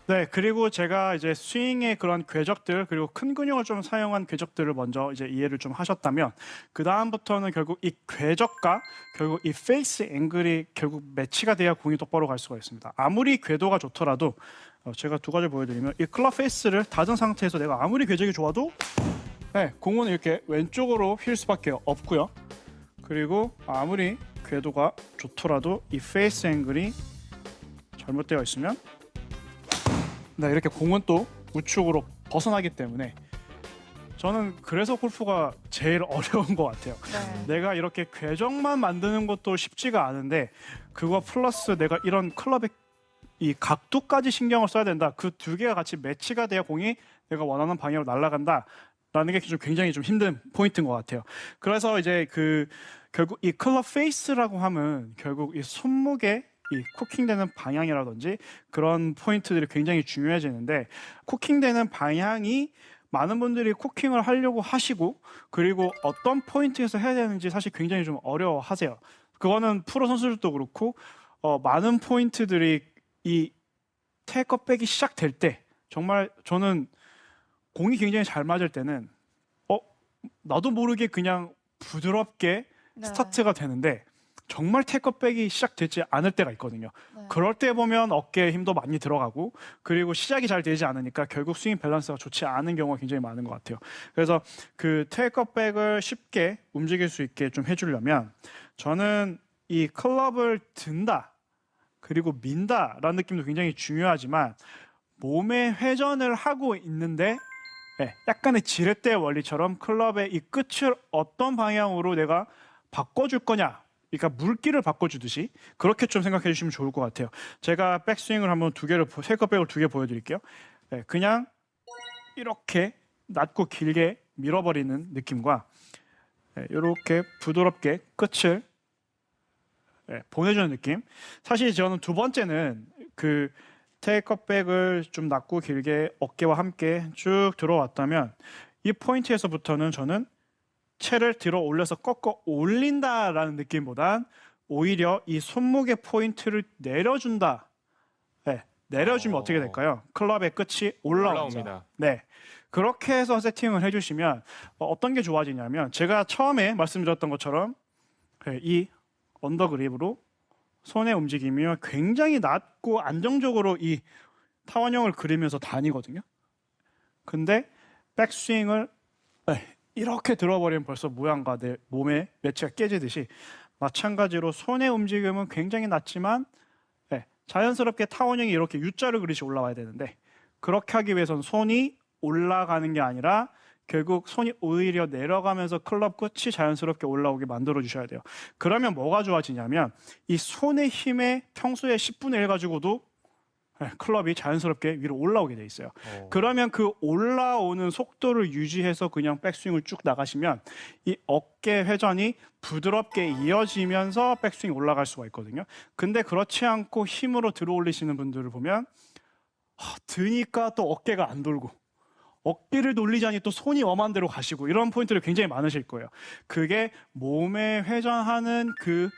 네, 그리고 제가 이제 스윙의 그런 궤적들, 그리고 큰 근육을 좀 사용한 궤적들을 먼저 이제 이해를 좀 하셨다면, 그 다음부터는 결국 이 궤적과 결국 이 페이스 앵글이 결국 매치가 돼야 공이 똑바로 갈 수가 있습니다. 아무리 궤도가 좋더라도, 제가 두 가지 보여드리면, 이 클럽 페이스를 닫은 상태에서 내가 아무리 궤적이 좋아도, 네, 공은 이렇게 왼쪽으로 휠 수밖에 없고요. 그리고 아무리 궤도가 좋더라도 이 페이스 앵글이 잘못되어 있으면, 네, 이렇게 공은 또 우측으로 벗어나기 때문에 저는 그래서 골프가 제일 어려운 것 같아요. 네. 내가 이렇게 궤적만 만드는 것도 쉽지가 않은데 그거 플러스 내가 이런 클럽의 이 각도까지 신경을 써야 된다. 그 두 개가 같이 매치가 돼야 공이 내가 원하는 방향으로 날아간다. 라는 게 좀 굉장히 좀 힘든 포인트인 것 같아요. 그래서 이제 결국 이 클럽 페이스라고 하면 결국 이 손목에 이 코킹되는 방향이라든지 그런 포인트들이 굉장히 중요해지는데, 코킹되는 방향이 많은 분들이 코킹을 하려고 하시고 그리고 어떤 포인트에서 해야 되는지 사실 굉장히 좀 어려워하세요. 그거는 프로 선수들도 그렇고 많은 포인트들이 이 테이크업백이 시작될 때 정말 저는 공이 굉장히 잘 맞을 때는 나도 모르게 그냥 부드럽게 네. 스타트가 되는데 정말 테이크업백이 시작되지 않을 때가 있거든요. 네. 그럴 때 보면 어깨에 힘도 많이 들어가고 그리고 시작이 잘 되지 않으니까 결국 스윙 밸런스가 좋지 않은 경우가 굉장히 많은 것 같아요. 그래서 그 테이크업백을 쉽게 움직일 수 있게 좀 해주려면 저는 이 클럽을 든다 그리고 민다라는 느낌도 굉장히 중요하지만 몸의 회전을 하고 있는데 약간의 지렛대 원리처럼 클럽의 이 끝을 어떤 방향으로 내가 바꿔줄 거냐, 그러니까 물기를 바꿔주듯이 그렇게 좀 생각해 주시면 좋을 것 같아요. 제가 백스윙을 한번 테이크백을 두 개 보여드릴게요. 그냥 이렇게 낮고 길게 밀어버리는 느낌과 이렇게 부드럽게 끝을 보내주는 느낌. 사실 저는 두 번째는 그 테이크백을 좀 낮고 길게 어깨와 함께 쭉 들어왔다면 이 포인트에서부터는 저는 채를 들어 올려서 꺾어 올린다라는 느낌보단 오히려 이 손목의 포인트를 내려준다. 내려주면 어떻게 될까요? 클럽의 끝이 올라옵니다. 올라옵니다. 네, 그렇게 해서 세팅을 해주시면 어떤 게 좋아지냐면 제가 처음에 말씀드렸던 것처럼 이 언더그립으로 손의 움직임이 굉장히 낮고 안정적으로 이 타원형을 그리면서 다니거든요. 근데 백스윙을 이렇게 들어버리면 벌써 모양과 내 몸의 매치가 깨지듯이 마찬가지로 손의 움직임은 굉장히 낮지만 자연스럽게 타원형이 이렇게 U자를 그리시 올라와야 되는데 그렇게 하기 위해서는 손이 올라가는 게 아니라 결국 손이 오히려 내려가면서 클럽 끝이 자연스럽게 올라오게 만들어 주셔야 돼요. 그러면 뭐가 좋아지냐면 이 손의 힘에 평소에 10분의 1 가지고도 클럽이 자연스럽게 위로 올라오게 돼 있어요. 그러면 그 올라오는 속도를 유지해서 그냥 백스윙을 쭉 나가시면 이 어깨 회전이 부드럽게 이어지면서 백스윙이 올라갈 수가 있거든요. 근데 그렇지 않고 힘으로 들어 올리시는 분들을 보면 드니까 또 어깨가 안 돌고 어깨를 돌리자니 또 손이 엄한 대로 가시고 이런 포인트를 굉장히 많으실 거예요. 그게 몸에 회전하는 그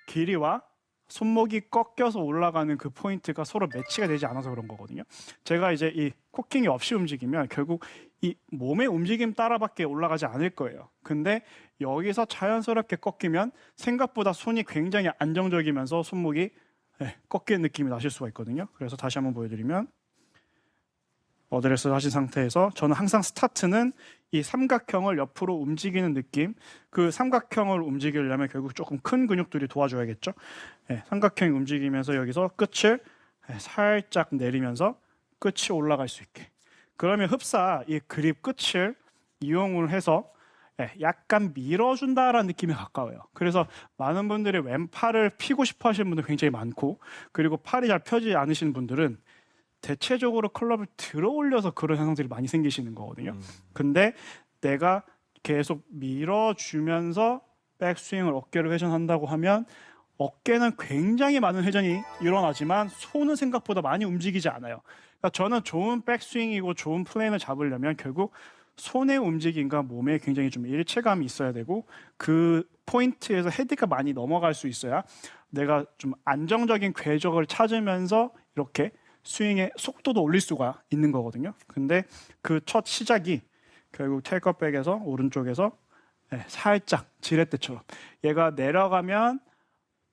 길이와 손목이 꺾여서 올라가는 그 포인트가 서로 매치가 되지 않아서 그런 거거든요. 제가 이제 이 코킹이 없이 움직이면 결국 이 몸의 움직임 따라밖에 올라가지 않을 거예요. 근데 여기서 자연스럽게 꺾이면 생각보다 손이 굉장히 안정적이면서 손목이 꺾이는 느낌이 나실 수가 있거든요. 그래서 다시 한번 보여드리면 어드레스 하신 상태에서 저는 항상 스타트는 이 삼각형을 옆으로 움직이는 느낌, 그 삼각형을 움직이려면 결국 조금 큰 근육들이 도와줘야겠죠. 삼각형이 움직이면서 여기서 끝을 살짝 내리면서 끝이 올라갈 수 있게. 그러면 흡사 이 그립 끝을 이용을 해서 약간 밀어준다라는 느낌에 가까워요. 그래서 많은 분들이 왼팔을 피고 싶어 하시는 분들 굉장히 많고 그리고 팔이 잘 펴지 않으시는 분들은 대체적으로 클럽을 들어 올려서 그런 현상들이 많이 생기시는 거거든요. 근데 내가 계속 밀어주면서 백스윙을 어깨를 회전한다고 하면 어깨는 굉장히 많은 회전이 일어나지만 손은 생각보다 많이 움직이지 않아요. 그러니까 저는 좋은 백스윙이고 좋은 플레이를 잡으려면 결국 손의 움직임과 몸에 굉장히 좀 일체감이 있어야 되고 그 포인트에서 헤드가 많이 넘어갈 수 있어야 내가 좀 안정적인 궤적을 찾으면서 이렇게 스윙의 속도도 올릴 수가 있는 거거든요. 근데 그 첫 시작이 결국 테이크백에서 오른쪽에서 살짝 지렛대처럼 얘가 내려가면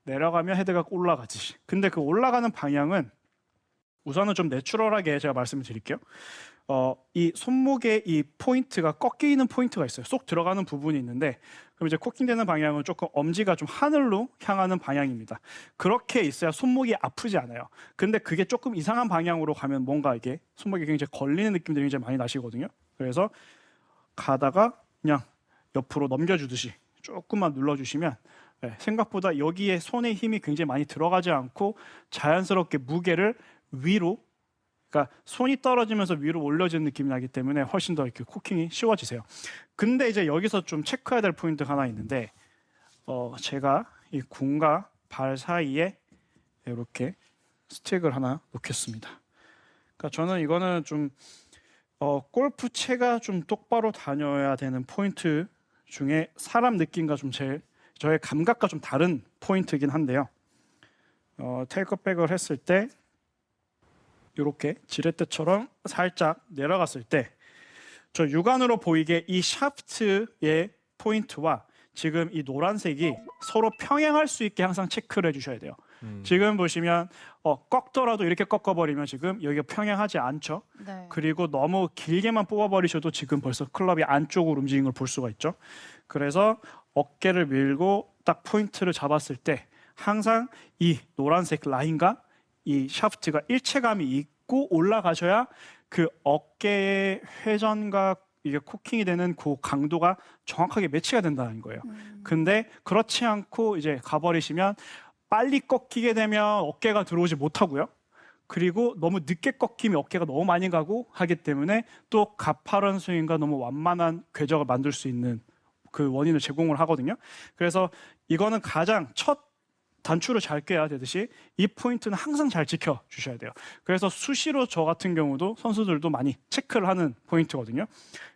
헤드가 올라가지. 근데 그 올라가는 방향은 우선은 좀 내추럴하게 제가 말씀을 드릴게요. 이 손목에 이 포인트가 꺾이는 포인트가 있어요. 쏙 들어가는 부분이 있는데 그럼 이제 코킹되는 방향은 조금 엄지가 좀 하늘로 향하는 방향입니다. 그렇게 있어야 손목이 아프지 않아요. 근데 그게 조금 이상한 방향으로 가면 뭔가 이게 손목이 굉장히 걸리는 느낌들이 굉장히 많이 나시거든요. 그래서 가다가 그냥 옆으로 넘겨주듯이 조금만 눌러주시면 생각보다 여기에 손의 힘이 굉장히 많이 들어가지 않고 자연스럽게 무게를 위로, 그러니까 손이 떨어지면서 위로 올려지는 느낌이 나기 때문에 훨씬 더 이렇게 코킹이 쉬워지세요. 근데 이제 여기서 좀 체크해야 될 포인트가 하나 있는데 제가 이 궁과 발 사이에 이렇게 스틱을 하나 놓겠습니다. 그러니까 저는 이거는 좀 골프채가 좀 똑바로 다녀야 되는 포인트 중에 사람 느낌과 좀 제일 저의 감각과 좀 다른 포인트이긴 한데요. 테이크백을 했을 때 이렇게 지렛대처럼 살짝 내려갔을 때 저 육안으로 보이게 이 샤프트의 포인트와 지금 이 노란색이 서로 평행할 수 있게 항상 체크를 해주셔야 돼요. 지금 보시면 꺾더라도 이렇게 꺾어버리면 지금 여기가 평행하지 않죠. 네. 그리고 너무 길게만 뽑아버리셔도 지금 벌써 클럽이 안쪽으로 움직이는 걸 볼 수가 있죠. 그래서 어깨를 밀고 딱 포인트를 잡았을 때 항상 이 노란색 라인과 이 샤프트가 일체감이 있고 올라가셔야 그 어깨의 회전과 이게 코킹이 되는 그 강도가 정확하게 매치가 된다는 거예요. 근데 그렇지 않고 이제 가버리시면 빨리 꺾이게 되면 어깨가 들어오지 못하고요. 그리고 너무 늦게 꺾이면 어깨가 너무 많이 가고 하기 때문에 또 가파른 스윙과 너무 완만한 궤적을 만들 수 있는 그 원인을 제공을 하거든요. 그래서 이거는 가장 첫 단추를 잘 꿰야 되듯이 이 포인트는 항상 잘 지켜주셔야 돼요. 그래서 수시로 저 같은 경우도 선수들도 많이 체크를 하는 포인트거든요.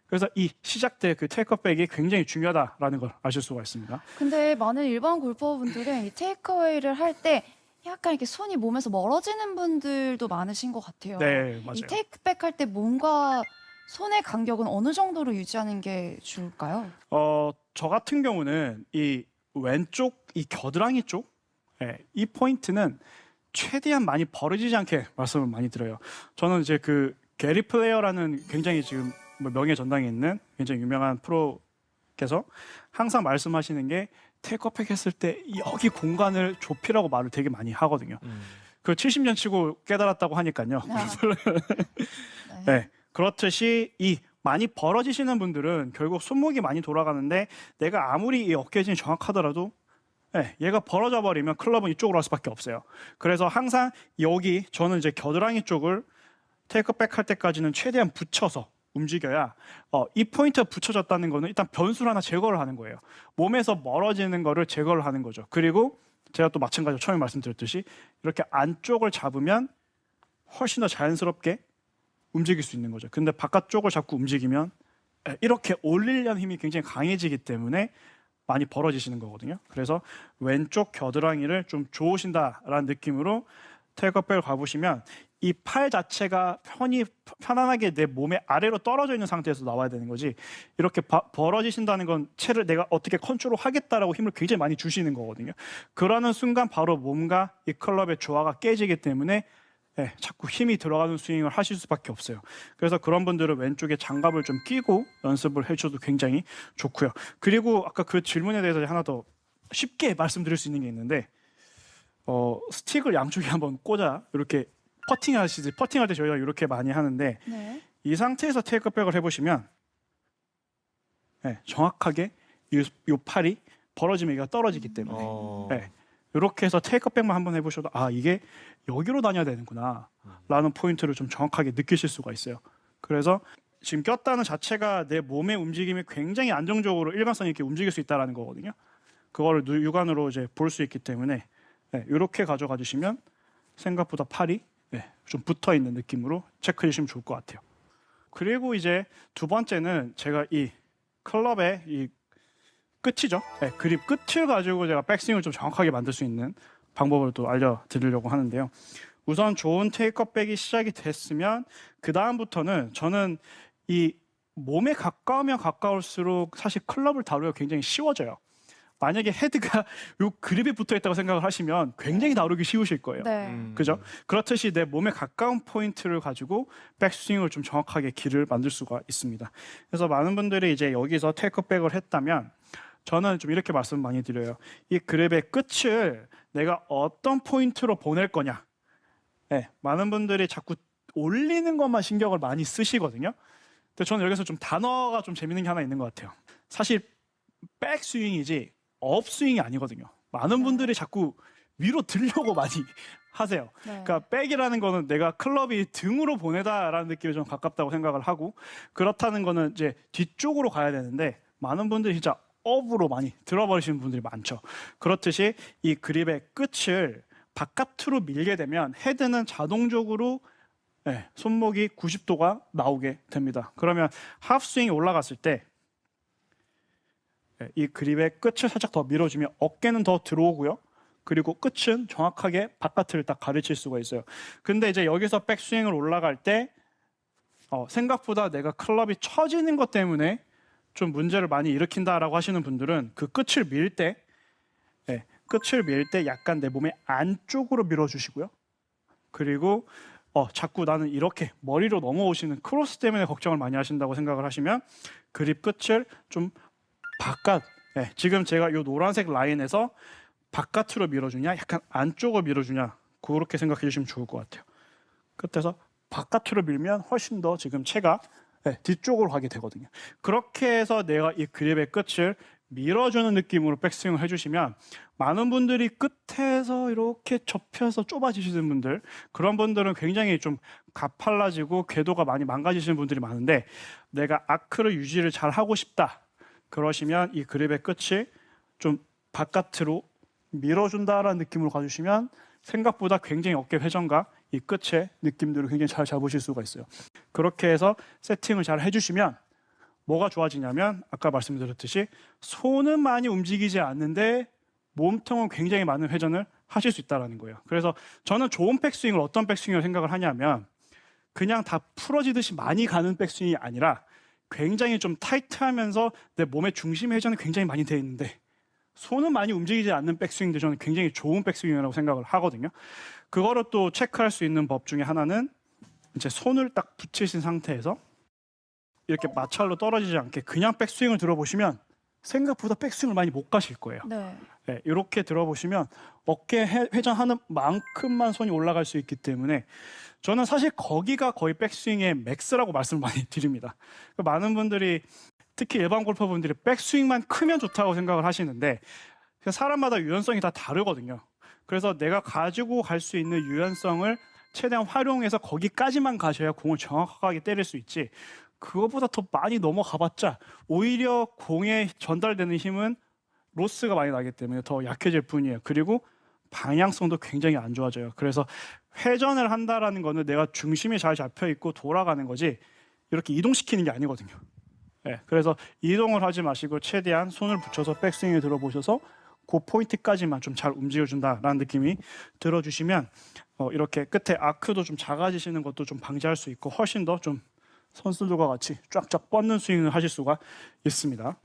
그래서 이 시작 때 그 테이크백이 굉장히 중요하다라는 걸 아실 수가 있습니다. 근데 많은 일반 골퍼분들은 이 테이크어웨이를 할 때 약간 이렇게 손이 몸에서 멀어지는 분들도 많으신 것 같아요. 네, 맞아요. 이 테이크백 할 때 몸과 손의 간격은 어느 정도로 유지하는 게 좋을까요? 저 같은 경우는 이 왼쪽 이 겨드랑이 쪽, 이 포인트는 최대한 많이 벌어지지 않게 말씀을 많이 드려요. 저는 이제 그 게리 플레이어라는 굉장히 지금 명예 전당에 있는 굉장히 유명한 프로께서 항상 말씀하시는 게 테이크백 했을 때 여기 공간을 좁히라고 말을 되게 많이 하거든요. 그 70년 치고 깨달았다고 하니까요. 네. 그렇듯이 이 많이 벌어지시는 분들은 결국 손목이 많이 돌아가는데 내가 아무리 이 어깨진이 정확하더라도 얘가 벌어져 버리면 클럽은 이쪽으로 갈 수밖에 없어요. 그래서 항상 여기 저는 이제 겨드랑이 쪽을 테이크백 할 때까지는 최대한 붙여서 움직여야 이 포인트가 붙여졌다는 거는 일단 변수를 하나 제거를 하는 거예요. 몸에서 멀어지는 거를 제거를 하는 거죠. 그리고 제가 또 마찬가지로 처음에 말씀드렸듯이 이렇게 안쪽을 잡으면 훨씬 더 자연스럽게 움직일 수 있는 거죠. 근데 바깥쪽을 자꾸 움직이면 이렇게 올리려는 힘이 굉장히 강해지기 때문에 많이 벌어지시는 거거든요. 그래서 왼쪽 겨드랑이를 좀 좋으신다라는 느낌으로 테이크백을 가보시면 이 팔 자체가 편안하게 내 몸의 아래로 떨어져 있는 상태에서 나와야 되는 거지 이렇게 벌어지신다는 건 채를 내가 어떻게 컨트롤 하겠다라고 힘을 굉장히 많이 주시는 거거든요. 그러는 순간 바로 몸과 이 클럽의 조화가 깨지기 때문에 자꾸 힘이 들어가는 스윙을 하실 수밖에 없어요. 그래서 그런 분들은 왼쪽에 장갑을 좀 끼고 연습을 해줘도 굉장히 좋고요. 그리고 아까 그 질문에 대해서 하나 더 쉽게 말씀드릴 수 있는 게 있는데 스틱을 양쪽에 한번 꽂아 이렇게 퍼팅할 때 저희가 이렇게 많이 하는데 네. 이 상태에서 테이크백을 해보시면 정확하게 이 팔이 벌어지면 얘가 떨어지기 때문에 이렇게 해서 테이크백만 한번 해보셔도 이게 여기로 다녀야 되는구나 라는 포인트를 좀 정확하게 느끼실 수가 있어요. 그래서 지금 꼈다는 자체가 내 몸의 움직임이 굉장히 안정적으로 일관성 있게 움직일 수 있다는 거거든요. 그거를 육안으로 이제 볼 수 있기 때문에 이렇게 가져가 주시면 생각보다 팔이 좀 붙어 있는 느낌으로 체크해 주시면 좋을 것 같아요. 그리고 이제 두 번째는 제가 이 클럽의 이 끝이죠. 그립 끝을 가지고 제가 백스윙을 좀 정확하게 만들 수 있는 방법을 또 알려드리려고 하는데요. 우선 좋은 테이크백이 시작이 됐으면 그 다음부터는 저는 이 몸에 가까우면 가까울수록 사실 클럽을 다루기가 굉장히 쉬워져요. 만약에 헤드가 요 그립에 붙어 있다고 생각을 하시면 굉장히 다루기 쉬우실 거예요. 네. 그죠? 그렇듯이 내 몸에 가까운 포인트를 가지고 백스윙을 좀 정확하게 길을 만들 수가 있습니다. 그래서 많은 분들이 이제 여기서 테이크백을 했다면 저는 좀 이렇게 말씀 많이 드려요. 이 그립의 끝을 내가 어떤 포인트로 보낼 거냐. 네, 많은 분들이 자꾸 올리는 것만 신경을 많이 쓰시거든요. 근데 저는 여기서 좀 단어가 좀 재밌는 게 하나 있는 것 같아요. 사실 백스윙이지 업스윙이 아니거든요. 많은 분들이 자꾸 위로 들려고 많이 하세요. 네. 그러니까 백이라는 거는 내가 클럽이 등으로 보내다라는 느낌에 좀 가깝다고 생각을 하고, 그렇다는 거는 이제 뒤쪽으로 가야 되는데 많은 분들이 진짜 업으로 많이 들어버리시는 분들이 많죠. 그렇듯이 이 그립의 끝을 바깥으로 밀게 되면 헤드는 자동적으로 손목이 90도가 나오게 됩니다. 그러면 하프스윙이 올라갔을 때 이 그립의 끝을 살짝 더 밀어주면 어깨는 더 들어오고요. 그리고 끝은 정확하게 바깥을 딱 가르칠 수가 있어요. 근데 이제 여기서 백스윙을 올라갈 때 생각보다 내가 클럽이 처지는 것 때문에 좀 문제를 많이 일으킨다라고 하시는 분들은 그 끝을 밀 때 약간 내 몸의 안쪽으로 밀어주시고요. 그리고 자꾸 나는 이렇게 머리로 넘어오시는 크로스 때문에 걱정을 많이 하신다고 생각을 하시면 그립 끝을 좀 바깥, 지금 제가 이 노란색 라인에서 바깥으로 밀어주냐, 약간 안쪽으로 밀어주냐, 그렇게 생각해 주시면 좋을 것 같아요. 끝에서 바깥으로 밀면 훨씬 더 지금 채가 뒤쪽으로 가게 되거든요. 그렇게 해서 내가 이 그립의 끝을 밀어주는 느낌으로 백스윙을 해주시면 많은 분들이 끝에서 이렇게 접혀서 좁아지시는 분들, 그런 분들은 굉장히 좀 가팔라지고 궤도가 많이 망가지시는 분들이 많은데, 내가 아크를 유지를 잘 하고 싶다 그러시면 이 그립의 끝이 좀 바깥으로 밀어준다라는 느낌으로 가주시면 생각보다 굉장히 어깨 회전과 이 끝의 느낌들을 굉장히 잘 잡으실 수가 있어요. 그렇게 해서 세팅을 잘 해주시면 뭐가 좋아지냐면 아까 말씀드렸듯이 손은 많이 움직이지 않는데 몸통은 굉장히 많은 회전을 하실 수 있다는 거예요. 그래서 저는 좋은 백스윙을 어떤 백스윙을 생각을 하냐면 그냥 다 풀어지듯이 많이 가는 백스윙이 아니라 굉장히 좀 타이트하면서 내 몸의 중심 회전이 굉장히 많이 돼 있는데 손은 많이 움직이지 않는 백스윙도 저는 굉장히 좋은 백스윙이라고 생각을 하거든요. 그거를 또 체크할 수 있는 법 중에 하나는 이제 손을 딱 붙이신 상태에서 이렇게 마찰로 떨어지지 않게 그냥 백스윙을 들어보시면 생각보다 백스윙을 많이 못 가실 거예요. 네. 이렇게 들어보시면 어깨 회전하는 만큼만 손이 올라갈 수 있기 때문에 저는 사실 거기가 거의 백스윙의 맥스라고 말씀을 많이 드립니다. 많은 분들이 특히 일반 골퍼분들이 백스윙만 크면 좋다고 생각을 하시는데 사람마다 유연성이 다 다르거든요. 그래서 내가 가지고 갈 수 있는 유연성을 최대한 활용해서 거기까지만 가셔야 공을 정확하게 때릴 수 있지, 그거보다 더 많이 넘어가봤자 오히려 공에 전달되는 힘은 로스가 많이 나기 때문에 더 약해질 뿐이에요. 그리고 방향성도 굉장히 안 좋아져요. 그래서 회전을 한다라는 거는 내가 중심이 잘 잡혀 있고 돌아가는 거지 이렇게 이동시키는 게 아니거든요. 그래서 이동을 하지 마시고 최대한 손을 붙여서 백스윙에 들어보셔서 그 포인트까지만 좀 잘 움직여준다라는 느낌이 들어주시면 이렇게 끝에 아크도 좀 작아지시는 것도 좀 방지할 수 있고 훨씬 더 좀 선수들과 같이 쫙쫙 뻗는 스윙을 하실 수가 있습니다.